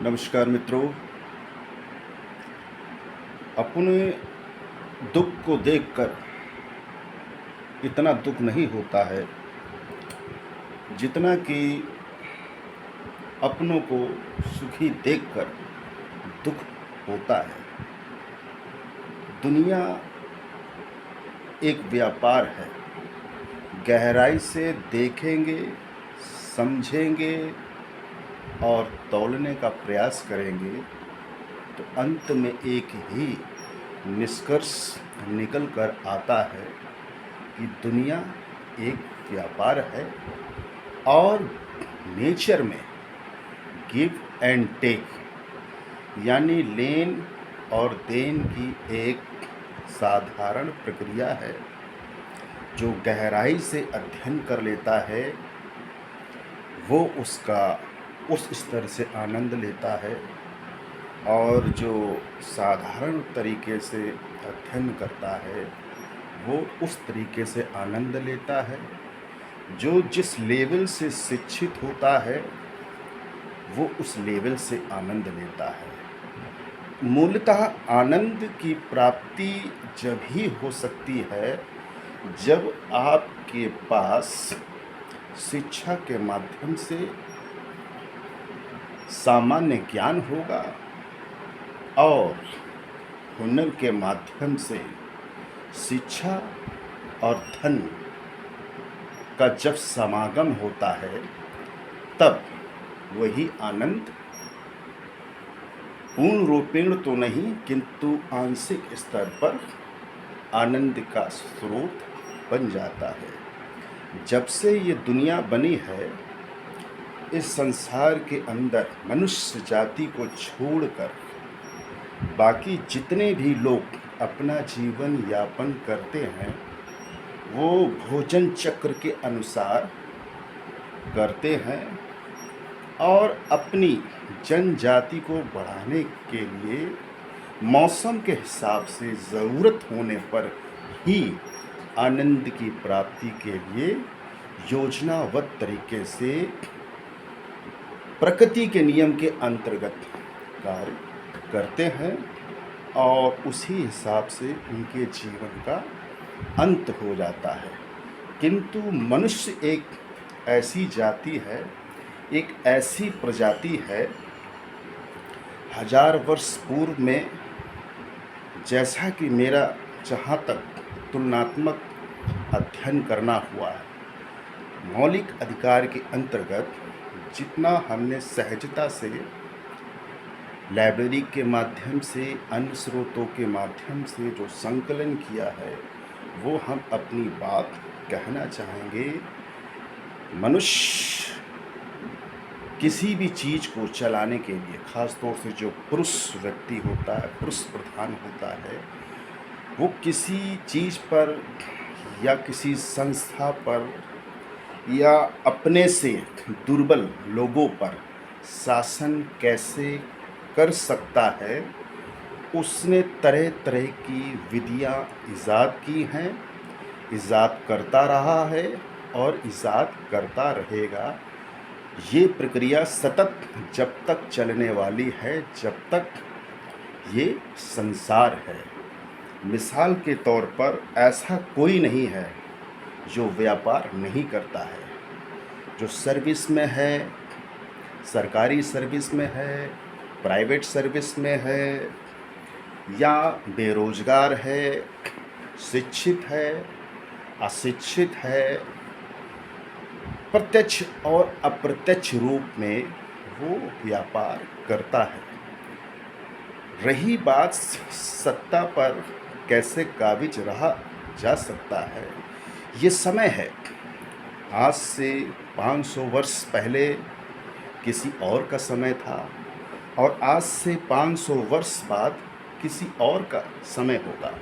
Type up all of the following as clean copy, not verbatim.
नमस्कार मित्रों। अपने दुख को देखकर इतना दुख नहीं होता है जितना कि अपनों को सुखी देखकर दुख होता है। दुनिया एक व्यापार है। गहराई से देखेंगे, समझेंगे और तौलने का प्रयास करेंगे तो अंत में एक ही निष्कर्ष निकल कर आता है कि दुनिया एक व्यापार है और नेचर में गिव एंड टेक यानी लेन और देन की एक साधारण प्रक्रिया है। जो गहराई से अध्ययन कर लेता है वो उसका उस स्तर से आनंद लेता है, और जो साधारण तरीके से अध्ययन करता है वो उस तरीके से आनंद लेता है। जो जिस लेवल से शिक्षित होता है वो उस लेवल से आनंद लेता है। मूलतः आनंद की प्राप्ति जब ही हो सकती है जब आपके पास शिक्षा के माध्यम से सामान्य ज्ञान होगा और हुनर के माध्यम से शिक्षा और धन का जब समागम होता है तब वही आनंद पूर्ण रूपेण तो नहीं किंतु आंशिक स्तर पर आनंद का स्रोत बन जाता है। जब से ये दुनिया बनी है इस संसार के अंदर मनुष्य जाति को छोड़कर बाकी जितने भी लोग अपना जीवन यापन करते हैं वो भोजन चक्र के अनुसार करते हैं और अपनी जनजाति को बढ़ाने के लिए मौसम के हिसाब से ज़रूरत होने पर ही आनंद की प्राप्ति के लिए योजनाबद्ध तरीके से प्रकृति के नियम के अंतर्गत कार्य करते हैं और उसी हिसाब से उनके जीवन का अंत हो जाता है। किंतु मनुष्य एक ऐसी जाति है, एक ऐसी प्रजाति है, 1000 वर्ष पूर्व में जैसा कि मेरा जहाँ तक तुलनात्मक अध्ययन करना हुआ है, मौलिक अधिकार के अंतर्गत जितना हमने सहजता से लाइब्रेरी के माध्यम से अन्य स्रोतों के माध्यम से जो संकलन किया है वो हम अपनी बात कहना चाहेंगे। मनुष्य किसी भी चीज़ को चलाने के लिए, ख़ास तौर से जो पुरुष व्यक्ति होता है, पुरुष प्रधान होता है, वो किसी चीज़ पर या किसी संस्था पर या अपने से दुर्बल लोगों पर शासन कैसे कर सकता है, उसने तरह तरह की विधियाँ ईजाद की हैं, ईजाद करता रहा है और ईजाद करता रहेगा। ये प्रक्रिया सतत जब तक चलने वाली है जब तक ये संसार है। मिसाल के तौर पर ऐसा कोई नहीं है जो व्यापार नहीं करता है। जो सर्विस में है, सरकारी सर्विस में है, प्राइवेट सर्विस में है या बेरोजगार है, शिक्षित है, अशिक्षित है, प्रत्यक्ष और अप्रत्यक्ष रूप में वो व्यापार करता है। रही बात सत्ता पर कैसे काबिज रहा जा सकता है, ये समय है। आज से 500 वर्ष पहले किसी और का समय था और आज से 500 वर्ष बाद किसी और का समय होगा।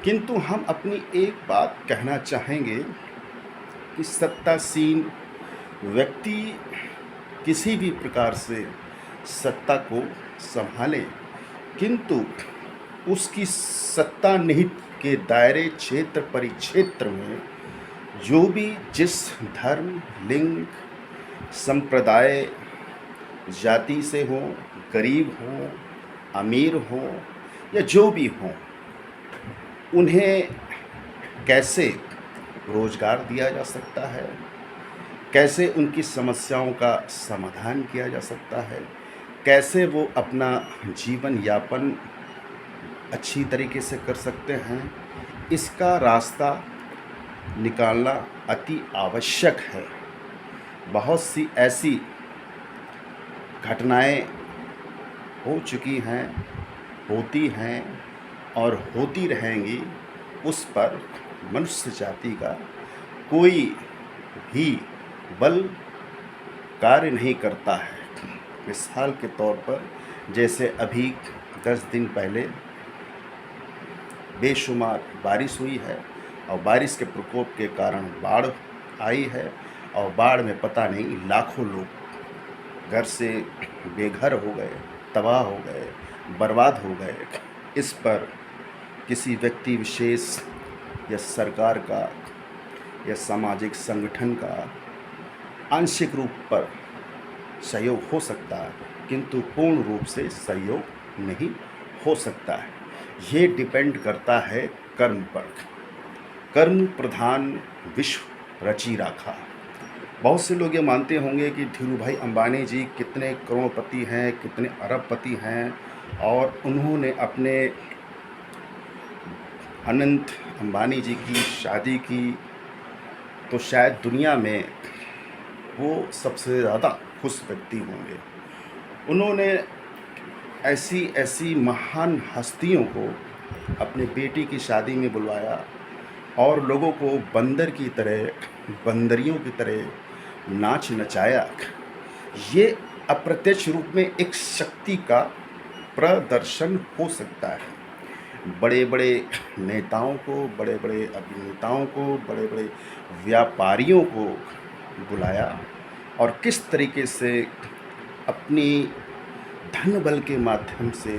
किंतु हम अपनी एक बात कहना चाहेंगे कि सत्तासीन व्यक्ति किसी भी प्रकार से सत्ता को संभाले, किंतु उसकी सत्ता निहित के दायरे क्षेत्र परिक्षेत्र में जो भी जिस धर्म, लिंग, संप्रदाय जाति से हों, गरीब हों, अमीर हों या जो भी हों, उन्हें कैसे रोज़गार दिया जा सकता है, कैसे उनकी समस्याओं का समाधान किया जा सकता है, कैसे वो अपना जीवन यापन अच्छी तरीके से कर सकते हैं, इसका रास्ता निकालना अति आवश्यक है। बहुत सी ऐसी घटनाएं हो चुकी हैं, होती हैं और होती रहेंगी, उस पर मनुष्य जाति का कोई भी बल कार्य नहीं करता है। मिसाल के तौर पर जैसे अभी 10 दिन पहले बेशुमार बारिश हुई है और बारिश के प्रकोप के कारण बाढ़ आई है और बाढ़ में पता नहीं लाखों लोग घर से बेघर हो गए, तबाह हो गए, बर्बाद हो गए। इस पर किसी व्यक्ति विशेष या सरकार का या सामाजिक संगठन का आंशिक रूप पर सहयोग हो सकता है, किंतु पूर्ण रूप से सहयोग नहीं हो सकता है। ये डिपेंड करता है कर्म पर। कर्म प्रधान विश्व रची राखा। बहुत से लोग ये मानते होंगे कि धीरूभाई अंबानी जी कितने करोड़पति हैं, कितने अरबपति हैं और उन्होंने अपने अनंत अंबानी जी की शादी की तो शायद दुनिया में वो सबसे ज़्यादा खुश व्यक्ति होंगे। उन्होंने ऐसी ऐसी महान हस्तियों को अपने बेटी की शादी में बुलवाया और लोगों को बंदर की तरह, बंदरियों की तरह नाच नचाया। ये अप्रत्यक्ष रूप में एक शक्ति का प्रदर्शन हो सकता है। बड़े बड़े नेताओं को, बड़े बड़े अभिनेताओं को, बड़े बड़े व्यापारियों को बुलाया और किस तरीके से अपनी धन बल के माध्यम से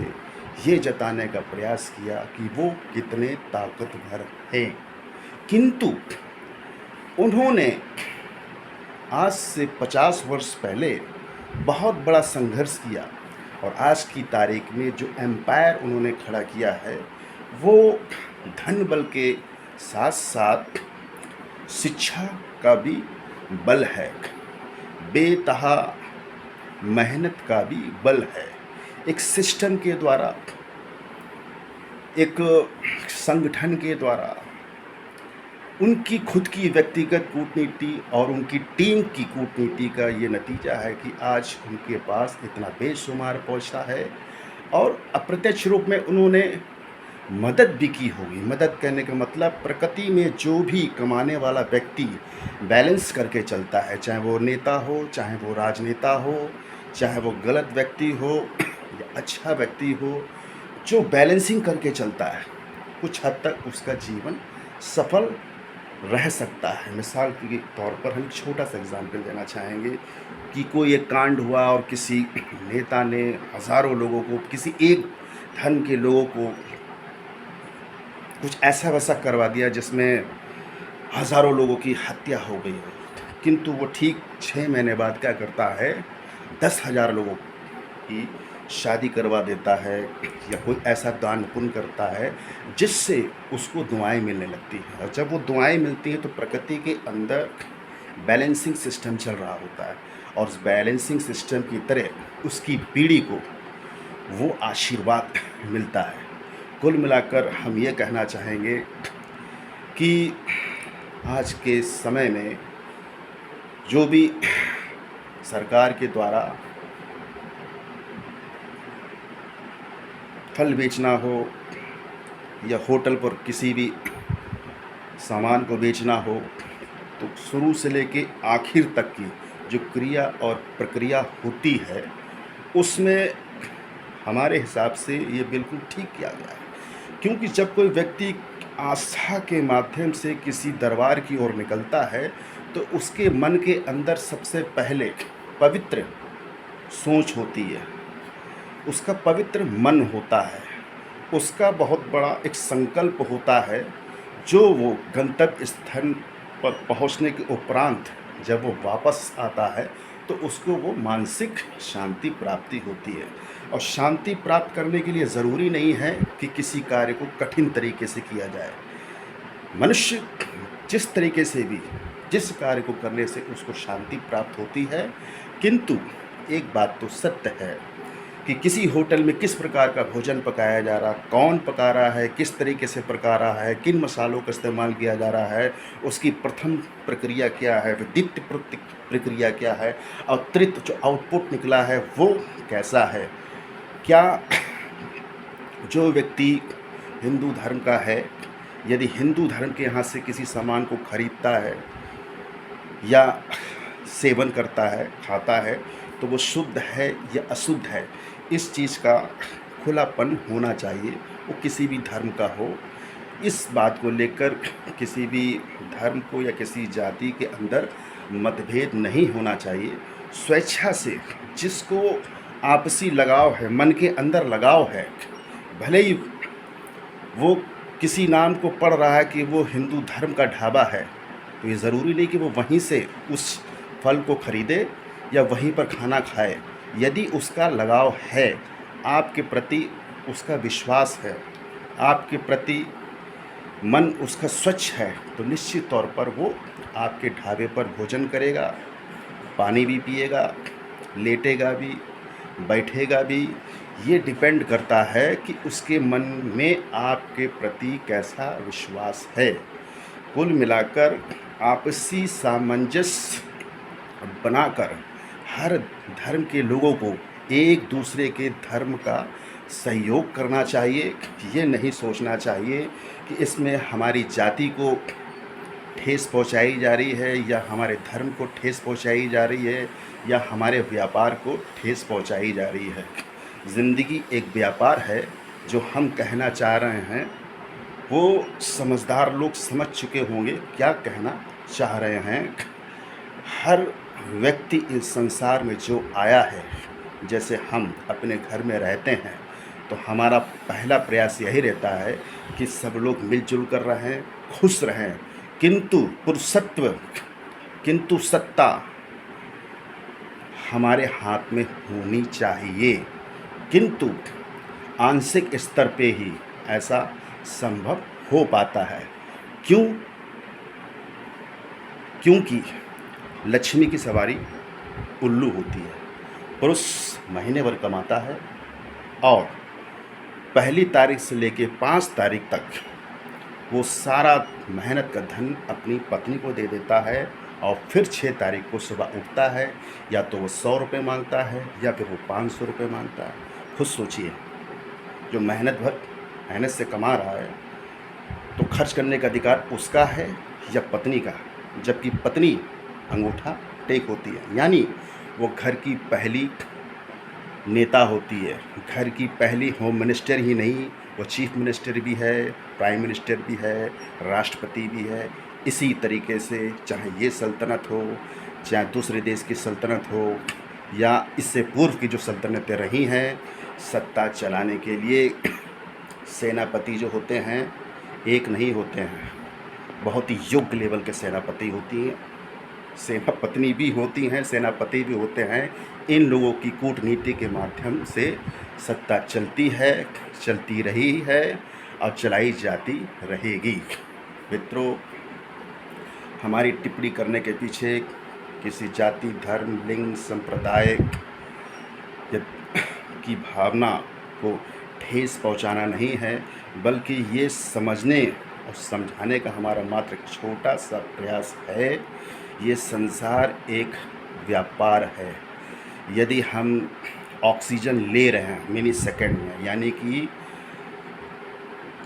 ये जताने का प्रयास किया कि वो कितने ताकतवर हैं। किंतु उन्होंने आज से 50 वर्ष पहले बहुत बड़ा संघर्ष किया और आज की तारीख में जो एम्पायर उन्होंने खड़ा किया है वो धन बल के साथ साथ शिक्षा का भी बल है, बेतहा मेहनत का भी बल है। एक सिस्टम के द्वारा, एक संगठन के द्वारा, उनकी खुद की व्यक्तिगत कूटनीति और उनकी टीम की कूटनीति का ये नतीजा है कि आज उनके पास इतना बेशुमार पैसा है और अप्रत्यक्ष रूप में उन्होंने मदद भी की होगी। मदद करने का मतलब प्रकृति में जो भी कमाने वाला व्यक्ति बैलेंस करके चलता है, चाहे वो नेता हो, चाहे वो राजनेता हो, चाहे वो गलत व्यक्ति हो या अच्छा व्यक्ति हो, जो बैलेंसिंग करके चलता है, कुछ हद तक उसका जीवन सफल रह सकता है। मिसाल के तौर पर हम छोटा सा एग्जाम्पल देना चाहेंगे कि कोई एक कांड हुआ और किसी नेता ने हज़ारों लोगों को, किसी एक धन के लोगों को कुछ ऐसा वैसा करवा दिया जिसमें हज़ारों लोगों की हत्या हो गई हो, किंतु वो ठीक 6 महीने बाद क्या करता है, 10,000 लोगों की शादी करवा देता है या कोई ऐसा दान पुण्य करता है जिससे उसको दुआएं मिलने लगती हैं। और जब वो दुआएं मिलती हैं तो प्रकृति के अंदर बैलेंसिंग सिस्टम चल रहा होता है और उस बैलेंसिंग सिस्टम की तरह उसकी पीढ़ी को वो आशीर्वाद मिलता है। कुल मिलाकर हम ये कहना चाहेंगे कि आज के समय में जो भी सरकार के द्वारा फल बेचना हो या होटल पर किसी भी सामान को बेचना हो, तो शुरू से लेके आखिर तक की जो क्रिया और प्रक्रिया होती है उसमें हमारे हिसाब से ये बिल्कुल ठीक किया गया है। क्योंकि जब कोई व्यक्ति आस्था के माध्यम से किसी दरबार की ओर निकलता है तो उसके मन के अंदर सबसे पहले पवित्र सोच होती है, उसका पवित्र मन होता है, उसका बहुत बड़ा एक संकल्प होता है जो वो गंतव्य स्थान पर पहुंचने के उपरांत जब वो वापस आता है तो उसको वो मानसिक शांति प्राप्ति होती है। और शांति प्राप्त करने के लिए ज़रूरी नहीं है कि किसी कार्य को कठिन तरीके से किया जाए। मनुष्य जिस तरीके से भी जिस कार्य को करने से उसको शांति प्राप्त होती है, किंतु एक बात तो सत्य है कि किसी होटल में किस प्रकार का भोजन पकाया जा रहा, कौन पका रहा है, किस तरीके से पका रहा है, किन मसालों का इस्तेमाल किया जा रहा है, उसकी प्रथम प्रक्रिया क्या है, द्वितीय प्रक्रिया क्या है, और तृतीय जो आउटपुट निकला है वो कैसा है। क्या जो व्यक्ति हिंदू धर्म का है, यदि हिंदू धर्म के यहाँ से किसी सामान को खरीदता है या सेवन करता है, खाता है, तो वो शुद्ध है या अशुद्ध है, इस चीज़ का खुलापन होना चाहिए, वो किसी भी धर्म का हो। इस बात को लेकर किसी भी धर्म को या किसी जाति के अंदर मतभेद नहीं होना चाहिए। स्वेच्छा से जिसको आपसी लगाव है, मन के अंदर लगाव है, भले ही वो किसी नाम को पढ़ रहा है कि वो हिंदू धर्म का ढाबा है, तो ये ज़रूरी नहीं कि वो वहीं से उस फल को खरीदे या वहीं पर खाना खाए। यदि उसका लगाव है, आपके प्रति उसका विश्वास है, आपके प्रति मन उसका स्वच्छ है, तो निश्चित तौर पर वो आपके ढाबे पर भोजन करेगा, पानी भी पिएगा, लेटेगा भी, बैठेगा भी। ये डिपेंड करता है कि उसके मन में आपके प्रति कैसा विश्वास है। कुल मिलाकर आपसी सामंजस्य बनाकर हर धर्म के लोगों को एक दूसरे के धर्म का सहयोग करना चाहिए। ये नहीं सोचना चाहिए कि इसमें हमारी जाति को ठेस पहुंचाई जा रही है या हमारे धर्म को ठेस पहुंचाई जा रही है या हमारे व्यापार को ठेस पहुंचाई जा रही है। ज़िंदगी एक व्यापार है। जो हम कहना चाह रहे हैं वो समझदार लोग समझ चुके होंगे क्या कहना चाह रहे हैं। हर व्यक्ति इस संसार में जो आया है, जैसे हम अपने घर में रहते हैं, तो हमारा पहला प्रयास यही रहता है कि सब लोग मिलजुल कर रहें, खुश रहें, किंतु पुरुषत्व, किंतु सत्ता हमारे हाथ में होनी चाहिए। किंतु आंशिक स्तर पे ही ऐसा संभव हो पाता है। क्योंकि लक्ष्मी की सवारी उल्लू होती है। पुरुष महीने भर कमाता है और पहली तारीख से लेके 5 तारीख तक वो सारा मेहनत का धन अपनी पत्नी को दे देता है और फिर 6 तारीख को सुबह उठता है, या तो वो 100 रुपये मांगता है या फिर वो 500 रुपये मांगता है। खुद सोचिए, जो मेहनत से कमा रहा है तो खर्च करने का अधिकार उसका है या पत्नी का, जबकि पत्नी अंगूठा टेक होती है, यानी वो घर की पहली नेता होती है, घर की पहली होम मिनिस्टर ही नहीं, वो चीफ मिनिस्टर भी है, प्राइम मिनिस्टर भी है, राष्ट्रपति भी है। इसी तरीके से चाहे ये सल्तनत हो, चाहे दूसरे देश की सल्तनत हो, या इससे पूर्व की जो सल्तनतें रही हैं, सत्ता चलाने के लिए सेनापति जो होते हैं एक नहीं होते हैं, बहुत ही योग्य लेवल के सेनापति होती हैं, सेनापत्नी भी होती हैं, सेनापति भी होते हैं। इन लोगों की कूटनीति के माध्यम से सत्ता चलती है, चलती रही है और चलाई जाती रहेगी। मित्रों, हमारी टिप्पणी करने के पीछे किसी जाति, धर्म, लिंग, संप्रदाय की भावना को ठेस पहुंचाना नहीं है, बल्कि ये समझने और समझाने का हमारा मात्र छोटा सा प्रयास है। ये संसार एक व्यापार है। यदि हम ऑक्सीजन ले रहे हैं मिली सेकेंड में, यानी कि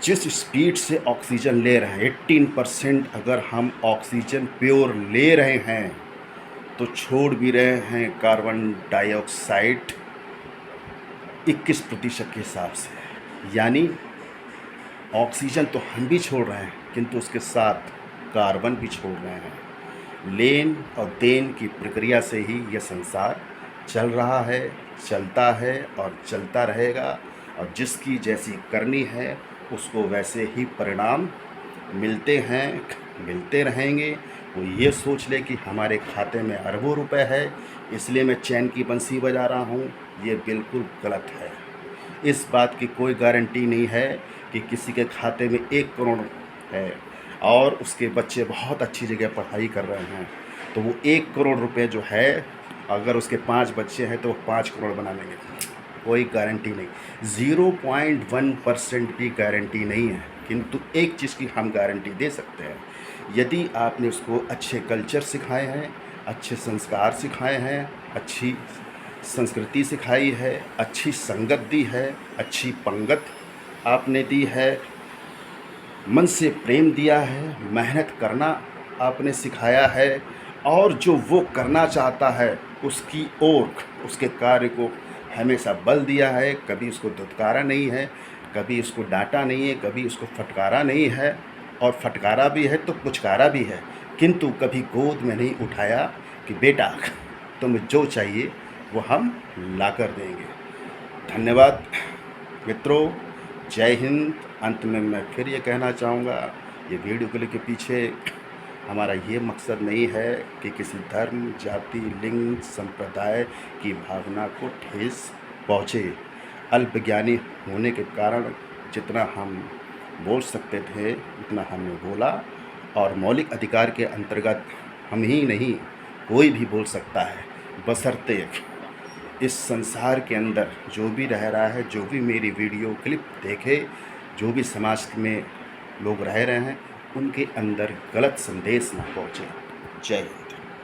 जिस स्पीड से ऑक्सीजन ले रहे हैं 18% अगर हम ऑक्सीजन प्योर ले रहे हैं, तो छोड़ भी रहे हैं कार्बन डाइऑक्साइड 21% के हिसाब से। यानी ऑक्सीजन तो हम भी छोड़ रहे हैं, किंतु उसके साथ कार्बन भी छोड़ रहे हैं। लेन और देन की प्रक्रिया से ही यह संसार चल रहा है, चलता है और चलता रहेगा। और जिसकी जैसी करनी है उसको वैसे ही परिणाम मिलते हैं, मिलते रहेंगे। वो ये सोच ले कि हमारे खाते में अरबों रुपए है, इसलिए मैं चैन की बंसी बजा रहा हूँ, ये बिल्कुल गलत है। इस बात की कोई गारंटी नहीं है कि किसी के खाते में 1 करोड़ है और उसके बच्चे बहुत अच्छी जगह पढ़ाई कर रहे हैं, तो वो 1 करोड़ रुपए जो है, अगर उसके 5 बच्चे हैं तो वो 5 करोड़ बना लेंगे। कोई गारंटी नहीं, 0.1% भी गारंटी नहीं है। किंतु एक चीज़ की हम गारंटी दे सकते हैं, यदि आपने उसको अच्छे कल्चर सिखाए हैं, अच्छे संस्कार सिखाए हैं, अच्छी संस्कृति सिखाई है, अच्छी संगत दी है, अच्छी पंगत आपने दी है, मन से प्रेम दिया है, मेहनत करना आपने सिखाया है, और जो वो करना चाहता है उसकी ओर, उसके कार्य को हमेशा बल दिया है, कभी उसको धुतकारा नहीं है, कभी उसको डांटा नहीं है, कभी उसको फटकारा नहीं है, और फटकारा भी है तो पुचकारा भी है, किंतु कभी गोद में नहीं उठाया कि बेटा तुम्हें जो चाहिए वो हम ला कर देंगे। धन्यवाद मित्रों, जय हिंद। अंत में मैं फिर ये कहना चाहूँगा, ये वीडियो क्लिप के पीछे हमारा ये मकसद नहीं है कि किसी धर्म, जाति, लिंग, संप्रदाय की भावना को ठेस पहुँचे। अल्पज्ञानी होने के कारण जितना हम बोल सकते थे उतना हमने बोला, और मौलिक अधिकार के अंतर्गत हम ही नहीं कोई भी बोल सकता है, बशर्ते इस संसार के अंदर जो भी रह रहा है, जो भी मेरी वीडियो क्लिप देखे, जो भी समाज में लोग रह रहे हैं, उनके अंदर गलत संदेश ना पहुँचे। जय हिंद।